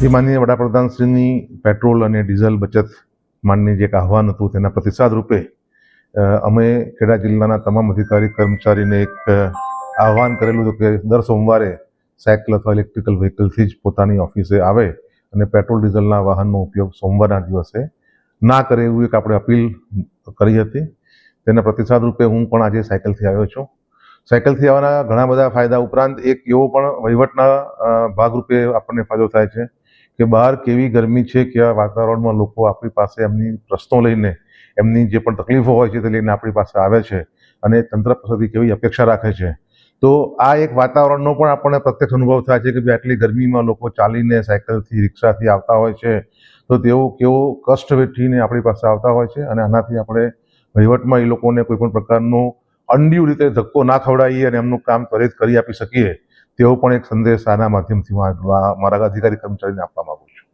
જે માનનીય વડાપ્રધાનશ્રીની પેટ્રોલ અને ડીઝલ બચત માનની જે એક આહવાન હતું તેના પ્રતિસાદ રૂપે અમે ખેડા જિલ્લાના તમામ અધિકારી કર્મચારીને એક આહવાન કરેલું હતું કે દર સોમવારે સાયકલ અથવા ઇલેક્ટ્રિકલ વ્હીકલથી જ પોતાની ઓફિસે આવે અને પેટ્રોલ ડીઝલના વાહનનો ઉપયોગ સોમવારના દિવસે ના કરે એવું એક આપણે અપીલ કરી હતી. તેના પ્રતિસાદ રૂપે હું પણ આજે સાયકલથી આવ્યો છું. સાયકલથી આવવાના ઘણા બધા ફાયદા ઉપરાંત એક એવો પણ વહીવટના ભાગરૂપે આપણને ફાયદો થાય છે કે બહાર કેવી ગરમી છે, કેવા વાતાવરણમાં લોકો આપણી પાસે એમની પ્રશ્નો લઈને, એમની જે પણ તકલીફો હોય છે તે લઈને આપણી પાસે આવે છે અને તંત્ર પાસેથી કેવી અપેક્ષા રાખે છે. તો આ એક વાતાવરણનો પણ આપણને પ્રત્યક્ષ અનુભવ થાય છે કે ભાઈ આટલી ગરમીમાં લોકો ચાલીને, સાયકલથી, રિક્ષાથી આવતા હોય છે તો તેઓ કેવો કષ્ટ વેઠીને આપણી પાસે આવતા હોય છે અને આનાથી આપણે વહીવટમાં એ લોકોને કોઈ પણ પ્રકારનો અનડ્યુ રીતે ધક્કો ના ખવડાવીએ અને એમનું કામ ત્વરિત કરી આપી શકીએ તેવો પણ એક સંદેશ આના માધ્યમથી હું મારા અધિકારી કર્મચારીને આપવા માંગુ છું.